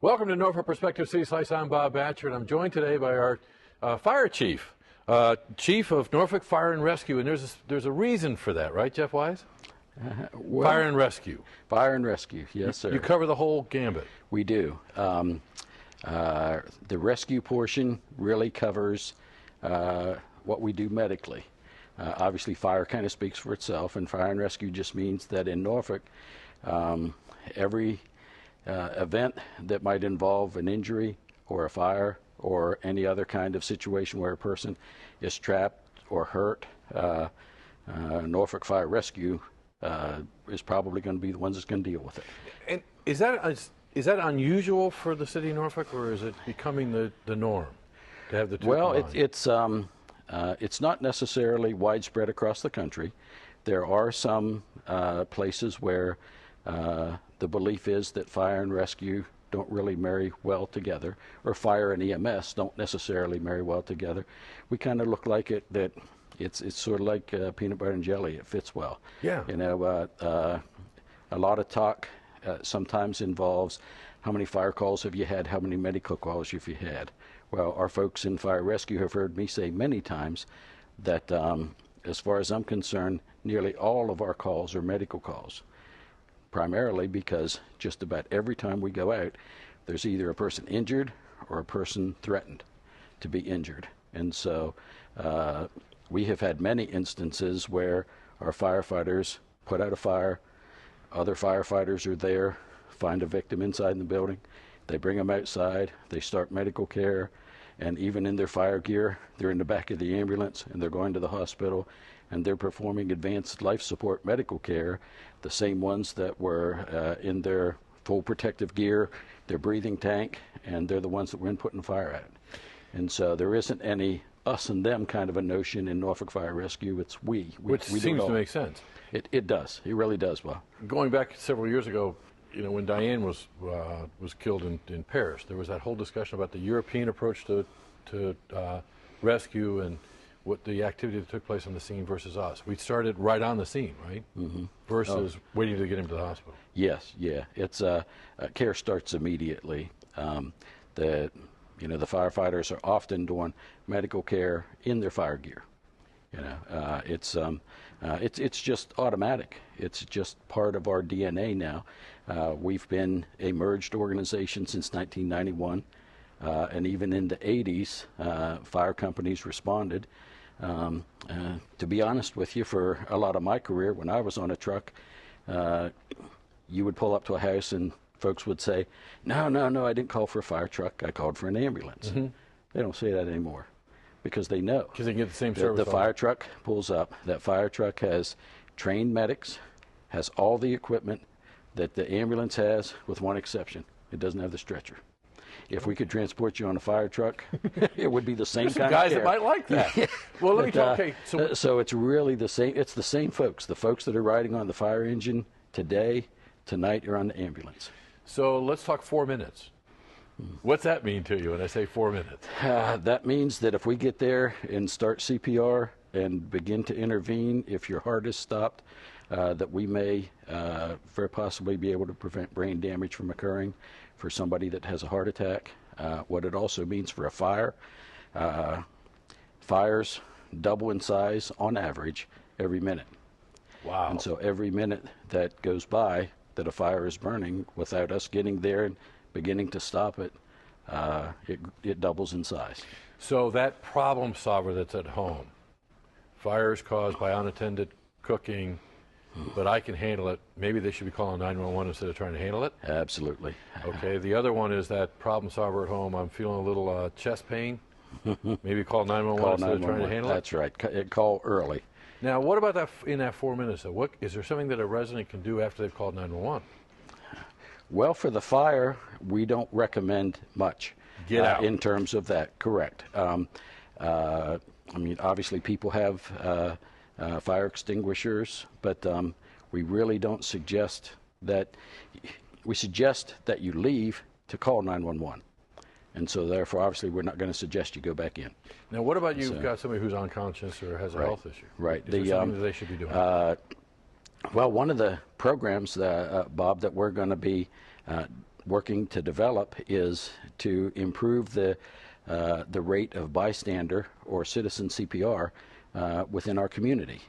Welcome to Norfolk Perspective City Slice. I'm Bob Batcher, and I'm joined today by our fire chief, chief of Norfolk Fire and Rescue. And there's a reason for that, right, Jeff Wise? Well, Fire and Rescue. Fire and Rescue, yes, sir. You cover the whole gambit. We do. The rescue portion really covers what we do medically. Obviously, fire kind of speaks for itself, and fire and rescue just means that in Norfolk, every event that might involve an injury or a fire or any other kind of situation where a person is trapped or hurt, Norfolk Fire Rescue is probably going to be the ones that's going to deal with it. And is that unusual for the city of Norfolk, or is it becoming the norm to have the two combined? It's not necessarily widespread across the country. There are some places where the belief is that fire and rescue don't really marry well together, or fire and EMS don't necessarily marry well together. We kind of look like that it's sort of like peanut butter and jelly. It fits well. Yeah. You know, a lot of talk sometimes involves how many fire calls have you had, how many medical calls have you had. Well, our folks in fire rescue have heard me say many times that as far as I'm concerned, nearly all of our calls are medical calls, primarily because just about every time we go out, there's either a person injured or a person threatened to be injured. And so we have had many instances where our firefighters put out a fire, other firefighters are there, find a victim inside the building, they bring them outside, they start medical care, and even in their fire gear, they're in the back of the ambulance and they're going to the hospital and they're performing advanced life support medical care, the same ones that were in their full protective gear, their breathing tank, and they're the ones that we're putting fire out. And so there isn't any us and them kind of a notion in Norfolk Fire Rescue. It's we. Which we seems to make sense. It does. It really does. Well, going back several years ago, you know, when Diane was killed in Paris, there was that whole discussion about the European approach to rescue and what the activity that took place on the scene versus us. We started right on the scene, right? Mm-hmm. Versus waiting to get him to the hospital. Yes, yeah. It's care starts immediately. The firefighters are often doing medical care in their fire gear. You know, it's just automatic. It's just part of our DNA now. We've been a merged organization since 1991, and even in the 80s, fire companies responded. To be honest with you, for a lot of my career, when I was on a truck, you would pull up to a house and folks would say, no, I didn't call for a fire truck, I called for an ambulance. Mm-hmm. They don't say that anymore because they know. Because they get the same service. The fire truck pulls up. That fire truck has trained medics, has all the equipment that the ambulance has, with one exception. It doesn't have the stretcher. If we could transport you on a fire truck, it would be the same kind of guys care. that might like that. Yeah. Well, let me talk. Okay, so it's really the same. It's the same folks. The folks that are riding on the fire engine today, tonight, are on the ambulance. So let's talk 4 minutes. What's that mean to you when I say 4 minutes? That means that if we get there and start CPR and begin to intervene, if your heart is stopped, that we may very possibly be able to prevent brain damage from occurring for somebody that has a heart attack. What it also means for a fire, fires double in size on average every minute. Wow. And so every minute that goes by that a fire is burning without us getting there and beginning to stop it, it doubles in size. So that problem solver that's at home, fires caused by unattended cooking, but I can handle it. Maybe they should be calling 911 instead of trying to handle it? Absolutely. Okay, the other one is that problem solver at home, I'm feeling a little chest pain. Maybe call 911 instead of trying to handle it? That's right. Call early. Now, what about that in that 4 minutes? Though? What is there something that a resident can do after they've called 911? Well, for the fire, we don't recommend much. Get out. In terms of that, correct. I mean, obviously people have fire extinguishers, but we really don't suggest that. We suggest that you leave to call 911. And so therefore, obviously, we're not going to suggest you go back in. Now, what about you've got somebody who's unconscious or has a health issue? Right. Is there something that they should be doing? Well, one of the programs, Bob, that we're going to be working to develop is to improve the rate of bystander or citizen CPR within our community.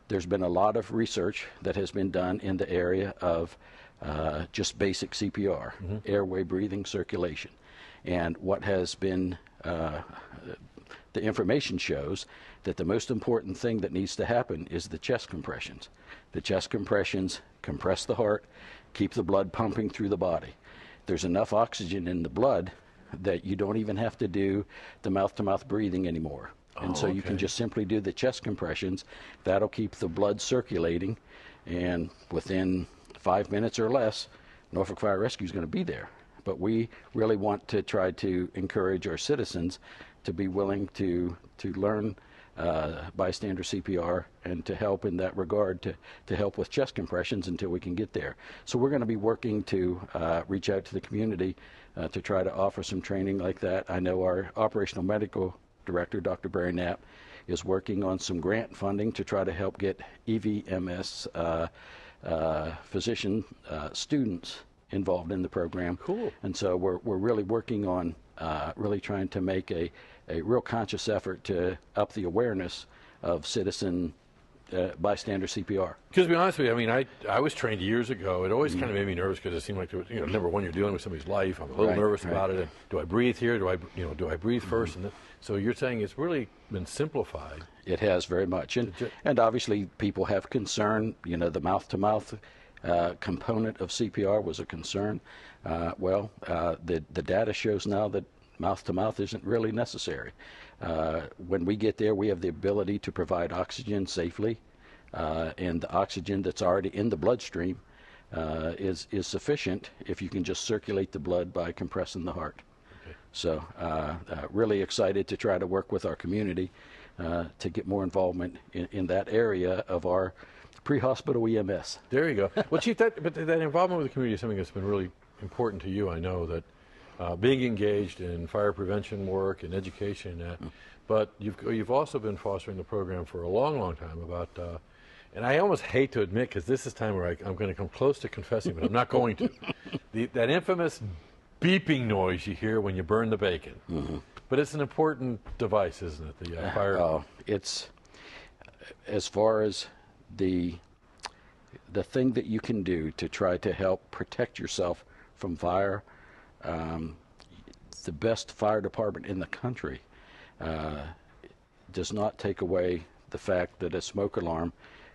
There's been a lot of research that has been done in the area of just basic CPR, airway, breathing, circulation. And what has been, the information shows that the most important thing that needs to happen is the chest compressions. The chest compressions compress the heart, keep the blood pumping through the body. There's enough oxygen in the blood that you don't even have to do the mouth-to-mouth breathing anymore. And so you can just simply do the chest compressions. That'll keep the blood circulating, and within 5 minutes or less, Norfolk Fire Rescue is going to be there. But we really want to try to encourage our citizens to be willing to learn bystander CPR and to help in that regard, to help with chest compressions until we can get there. So we're going to be working to reach out to the community to try to offer some training like that. I know our operational medical director, Dr. Barry Knapp, is working on some grant funding to try to help get EVMS physician students involved in the program. Cool. And so we're really working on really trying to make a real conscious effort to up the awareness of citizen bystander CPR. Because to be honest with you, I mean, I was trained years ago. It always kind of made me nervous because it seemed like, number one, you're dealing with somebody's life. I'm a little nervous about it. And do I breathe here? Do I breathe first? And then, so you're saying it's really been simplified. It has very much, and obviously people have concern. The mouth-to-mouth component of CPR was a concern. The data shows now that mouth-to-mouth isn't really necessary. When we get there, we have the ability to provide oxygen safely, and the oxygen that's already in the bloodstream is sufficient if you can just circulate the blood by compressing the heart. Okay. So really excited to try to work with our community to get more involvement in that area of our pre-hospital EMS. There you go. Well, Chief, that involvement with the community is something that's been really important to you. I know that being engaged in fire prevention work and education, but you've also been fostering the program for a long, long time about, and I almost hate to admit, because this is time where I'm going to come close to confessing, but I'm not going to. That infamous beeping noise you hear when you burn the bacon. But it's an important device, isn't it? The fire. It's as far as the thing that you can do to try to help protect yourself from fire. The best fire department in the country does not take away the fact that a smoke alarm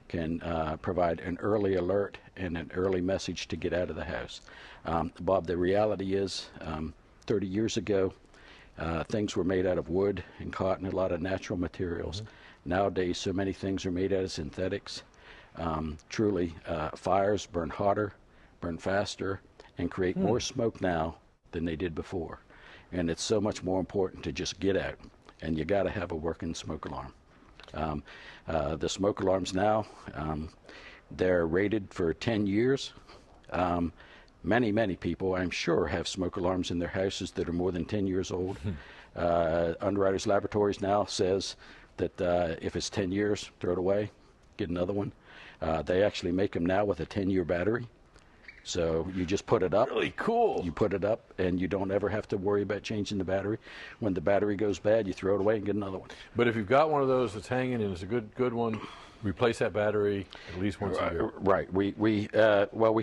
can provide an early alert and an early message to get out of the house. Bob, the reality is 30 years ago, things were made out of wood and cotton, a lot of natural materials. Nowadays, so many things are made out of synthetics. Truly, fires burn hotter, burn faster, and create more smoke now than they did before. And it's so much more important to just get out, and you got to have a working smoke alarm. The smoke alarms now, they're rated for 10 years. Many people, I'm sure, have smoke alarms in their houses that are more than 10 years old. Underwriters Laboratories now says that if it's 10 years, throw it away, get another one. They actually make them now with a 10-year battery. So you just put it up. Really cool. You put it up, and you don't ever have to worry about changing the battery. When the battery goes bad, you throw it away and get another one. But if you've got one of those that's hanging and it's a good one, replace that battery at least once a year. Right. We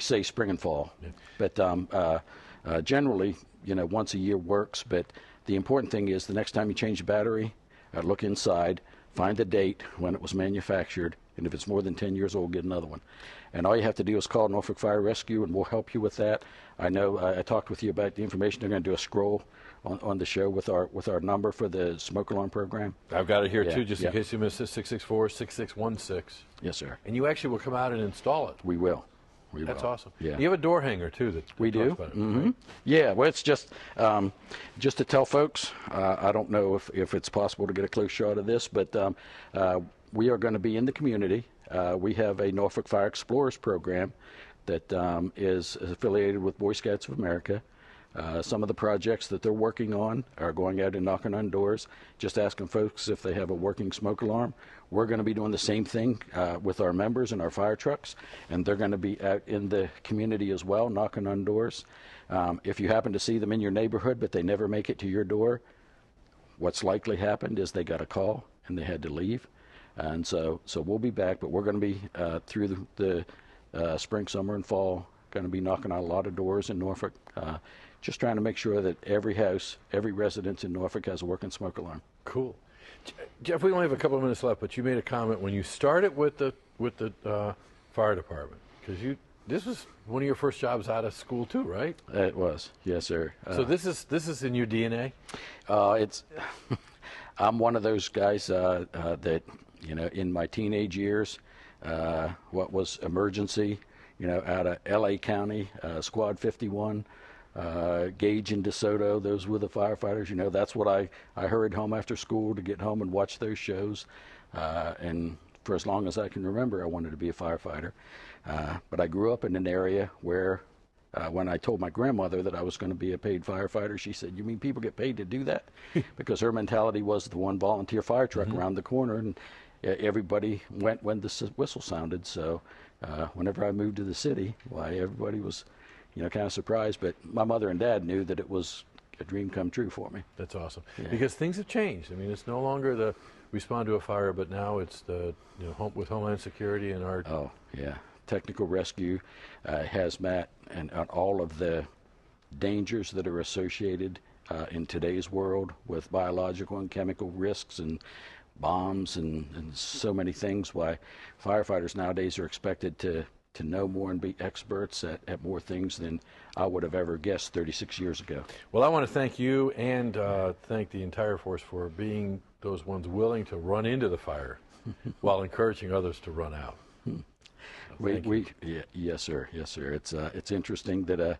say spring and fall, but generally, once a year works. But the important thing is the next time you change the battery, look inside, find the date when it was manufactured, and if it's more than 10 years old, get another one. And all you have to do is call Norfolk Fire Rescue, and we'll help you with that. I know I talked with you about the information. They're going to do a scroll on the show with our number for the smoke alarm program. I've got it here too, just in case you missed it. 664-6616. Yes, sir. And you actually will come out and install it. We will. That's awesome. Yeah. You have a door hanger too that we do. About it, right? Yeah. Well, it's just to tell folks. I don't know if it's possible to get a close shot of this, but we are going to be in the community. We have a Norfolk Fire Explorers program that is affiliated with Boy Scouts of America. Some of the projects that they're working on are going out and knocking on doors, just asking folks if they have a working smoke alarm. We're going to be doing the same thing with our members and our fire trucks, and they're going to be out in the community as well, knocking on doors. If you happen to see them in your neighborhood, but they never make it to your door, what's likely happened is they got a call and they had to leave. And so we'll be back, but we're going to be through the spring, summer, and fall, going to be knocking on a lot of doors in Norfolk, just trying to make sure that every house, every residence in Norfolk has a working smoke alarm. Cool. Jeff, we only have a couple of minutes left, but you made a comment when you started with the fire department, because this was one of your first jobs out of school too, right? It was, yes, sir. So this is in your DNA. It's I'm one of those guys that, you know, in my teenage years, what was emergency, you know, out of L.A. County, Squad 51, Gage and DeSoto, those were the firefighters. You know, that's what I hurried home after school to get home and watch those shows. And for as long as I can remember, I wanted to be a firefighter. But I grew up in an area where when I told my grandmother that I was going to be a paid firefighter, she said, "You mean people get paid to do that?" Because her mentality was the one volunteer fire truck around the corner, and everybody went when the whistle sounded. So whenever I moved to the city, why, everybody was, you know, kind of surprised. But my mother and dad knew that it was a dream come true for me. That's awesome. Yeah. Because things have changed. I mean, it's no longer the respond to a fire, but now it's the, you know, with Homeland Security and our... Oh, yeah. Technical rescue, hazmat, and all of the dangers that are associated in today's world with biological and chemical risks and bombs and so many things. Why firefighters nowadays are expected to know more and be experts at more things than I would have ever guessed 36 years ago. Well, I want to thank you and thank the entire force for being those ones willing to run into the fire while encouraging others to run out. Yes, sir. Yes, sir. It's interesting that a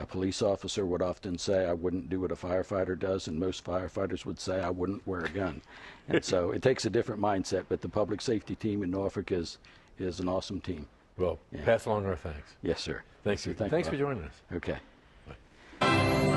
police officer would often say, "I wouldn't do what a firefighter does," and most firefighters would say, "I wouldn't wear a gun." And so it takes a different mindset. But the public safety team in Norfolk is an awesome team. Well, pass along our thanks. Yes, sir. Thanks for joining us. Okay. Bye.